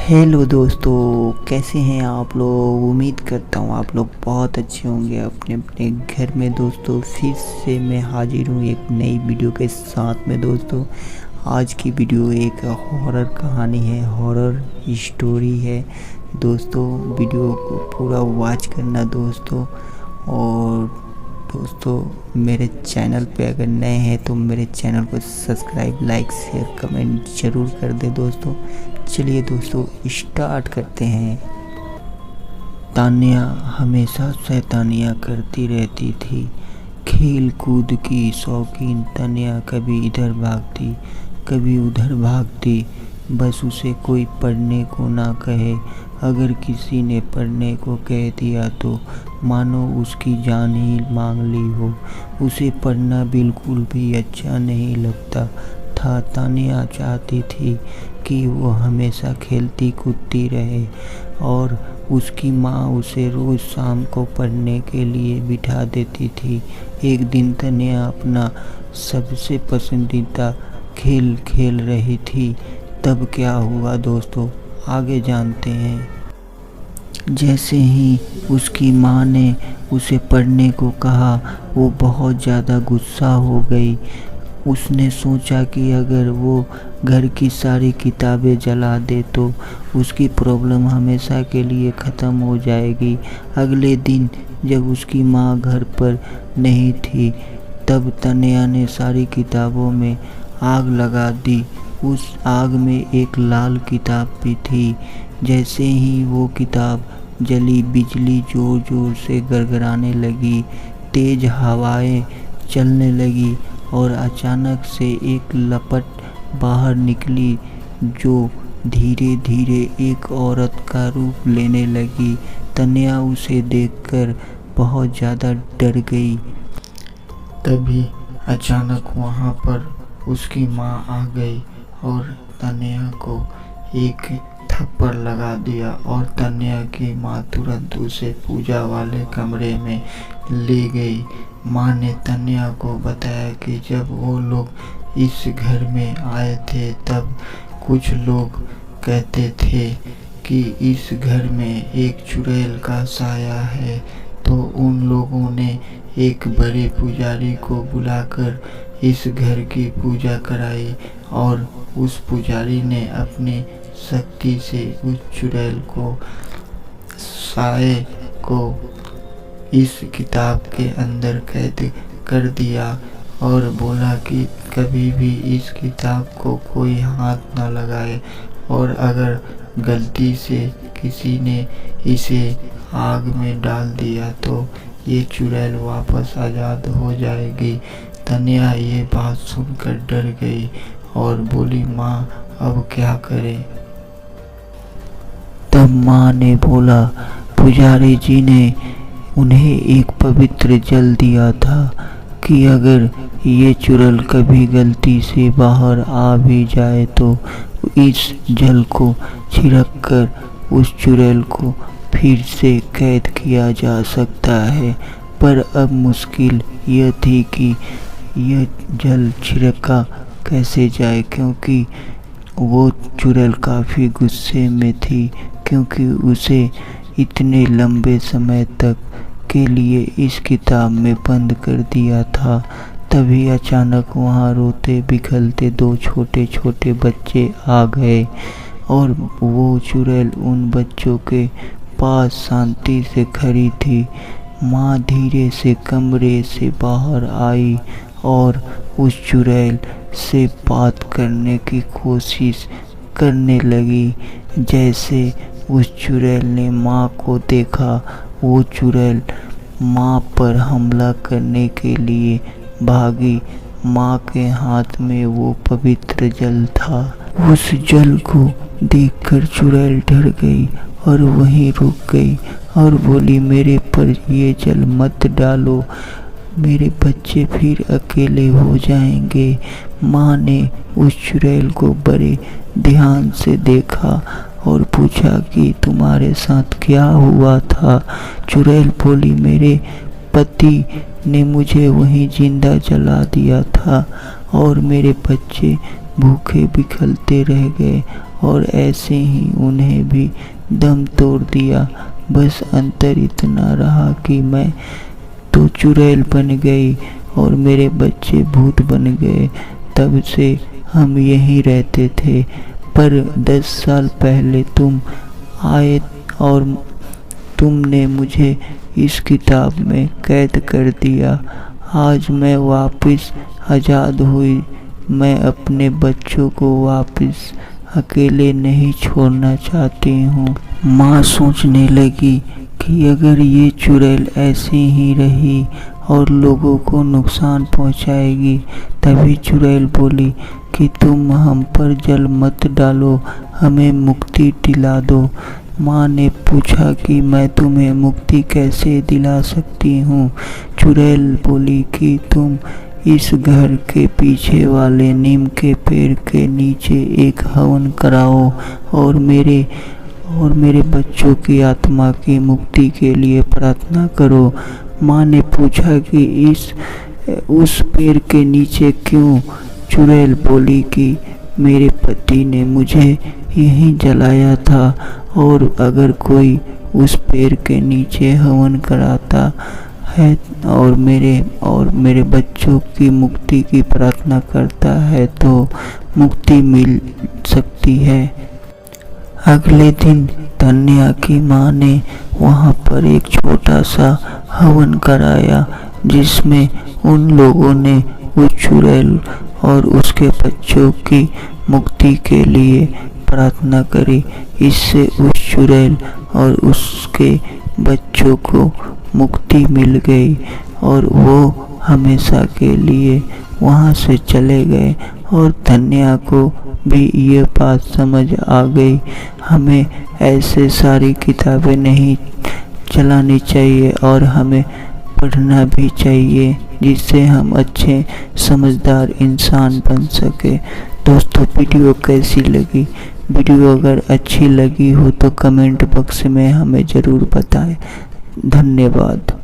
Hello दोस्तों, कैसे हैं आप लोग। उम्मीद करता हूँ आप लोग बहुत अच्छे होंगे अपने अपने घर में। दोस्तों फिर से मैं हाजिर हूँ एक नई वीडियो के साथ में। दोस्तों आज की वीडियो एक हॉरर कहानी है, हॉरर स्टोरी है। दोस्तों वीडियो को पूरा वॉच करना दोस्तों। और दोस्तों मेरे चैनल पे अगर नए हैं तो मेरे चैनल को सब्सक्राइब, लाइक, शेयर, कमेंट ज़रूर कर दें दोस्तों। चलिए दोस्तों स्टार्ट करते हैं। तान्या हमेशा शैतानियाँ करती रहती थी। खेल कूद की शौकीन तान्या कभी इधर भागती कभी उधर भागती। बस उसे कोई पढ़ने को ना कहे। अगर किसी ने पढ़ने को कह दिया तो मानो उसकी जान ही मांग ली हो। उसे पढ़ना बिल्कुल भी अच्छा नहीं लगता था। तान्या चाहती थी कि वो हमेशा खेलती कूदती रहे और उसकी माँ उसे रोज़ शाम को पढ़ने के लिए बिठा देती थी। एक दिन तान्या अपना सबसे पसंदीदा खेल खेल रही थी। तब क्या हुआ दोस्तों, आगे जानते हैं। जैसे ही उसकी माँ ने उसे पढ़ने को कहा वो बहुत ज़्यादा गुस्सा हो गई। उसने सोचा कि अगर वो घर की सारी किताबें जला दे तो उसकी प्रॉब्लम हमेशा के लिए ख़त्म हो जाएगी। अगले दिन जब उसकी माँ घर पर नहीं थी तब तान्या ने सारी किताबों में आग लगा दी। उस आग में एक लाल किताब भी थी। जैसे ही वो किताब जली बिजली ज़ोर ज़ोर से गड़गड़ाने लगी, तेज़ हवाएं चलने लगी और अचानक से एक लपट बाहर निकली जो धीरे धीरे एक औरत का रूप लेने लगी। तान्या उसे देखकर बहुत ज़्यादा डर गई। तभी अचानक वहाँ पर उसकी माँ आ गई और तान्या को एक थप्पड़ लगा दिया और तान्या की माँ तुरंत उसे पूजा वाले कमरे में ले गई। माँ ने तान्या को बताया कि जब वो लोग इस घर में आए थे तब कुछ लोग कहते थे कि इस घर में एक चुड़ैल का साया है। तो उन लोगों ने एक बड़े पुजारी को बुलाकर इस घर की पूजा कराई और उस पुजारी ने अपनी शक्ति से उस चुड़ैल को साए को इस किताब के अंदर कैद कर दिया और बोला कि कभी भी इस किताब को कोई हाथ न लगाए और अगर गलती से किसी ने इसे आग में डाल दिया तो ये चुड़ैल वापस आज़ाद हो जाएगी। तान्या ये बात सुनकर डर गई और बोली, माँ अब क्या करें। तब माँ ने बोला, पुजारी जी ने उन्हें एक पवित्र जल दिया था कि अगर ये चुड़ैल कभी गलती से बाहर आ भी जाए तो इस जल को छिड़क कर उस चुड़ैल को फिर से कैद किया जा सकता है। पर अब मुश्किल यह थी कि यह जल छिड़का कैसे जाए, क्योंकि वो चुड़ैल काफ़ी गुस्से में थी क्योंकि उसे इतने लंबे समय तक के लिए इस किताब में बंद कर दिया था। तभी अचानक वहाँ रोते बिखरते दो छोटे छोटे बच्चे आ गए और वो चुड़ैल उन बच्चों के पास शांति से खड़ी थी। माँ धीरे से कमरे से बाहर आई और उस चुड़ैल से बात करने की कोशिश करने लगी। जैसे उस चुड़ैल ने माँ को देखा वो चुड़ैल माँ पर हमला करने के लिए भागी। माँ के हाथ में वो पवित्र जल था। उस जल को देखकर चुड़ैल डर गई और वहीं रुक गई और बोली, मेरे पर ये जल मत डालो, मेरे बच्चे फिर अकेले हो जाएंगे। माँ ने उस चुड़ैल को बड़े ध्यान से देखा और पूछा कि तुम्हारे साथ क्या हुआ था। चुड़ैल बोली, मेरे पति ने मुझे वहीं जिंदा जला दिया था और मेरे बच्चे भूखे बिखरते रह गए और ऐसे ही उन्हें भी दम तोड़ दिया। बस अंतर इतना रहा कि मैं तो चुड़ैल बन गई और मेरे बच्चे भूत बन गए। तब से हम यहीं रहते थे, पर 10 साल पहले तुम आए और तुमने मुझे इस किताब में कैद कर दिया। आज मैं वापस आज़ाद हुई। मैं अपने बच्चों को वापस अकेले नहीं छोड़ना चाहती हूँ। माँ सोचने लगी कि अगर ये चुड़ैल ऐसे ही रही और लोगों को नुकसान पहुंचाएगी। तभी चुड़ैल बोली कि तुम हम पर जल मत डालो, हमें मुक्ति दिला दो। माँ ने पूछा कि मैं तुम्हें मुक्ति कैसे दिला सकती हूँ। चुड़ैल बोली कि तुम इस घर के पीछे वाले नीम के पेड़ के नीचे एक हवन कराओ और मेरे बच्चों की आत्मा की मुक्ति के लिए प्रार्थना करो। माँ ने पूछा कि उस पेड़ के नीचे क्यों? चुड़ैल बोली कि मेरे पति ने मुझे यहीं जलाया था और अगर कोई उस पेड़ के नीचे हवन कराता है और मेरे बच्चों की मुक्ति की प्रार्थना करता है तो मुक्ति मिल सकती है। अगले दिन धन्या की माँ ने वहाँ पर एक छोटा सा हवन कराया, जिसमें उन लोगों ने उस चुड़ैल और उसके बच्चों की मुक्ति के लिए प्रार्थना करी। इससे उस चुड़ैल और उसके बच्चों को मुक्ति मिल गई और वो हमेशा के लिए वहाँ से चले गए। और धन्या को भी ये बात समझ आ गई, हमें ऐसे सारी किताबें नहीं चलानी चाहिए और हमें पढ़ना भी चाहिए, जिससे हम अच्छे समझदार इंसान बन सके। दोस्तों, वीडियो कैसी लगी? वीडियो अगर अच्छी लगी हो तो कमेंट बॉक्स में हमें ज़रूर बताएं। धन्यवाद।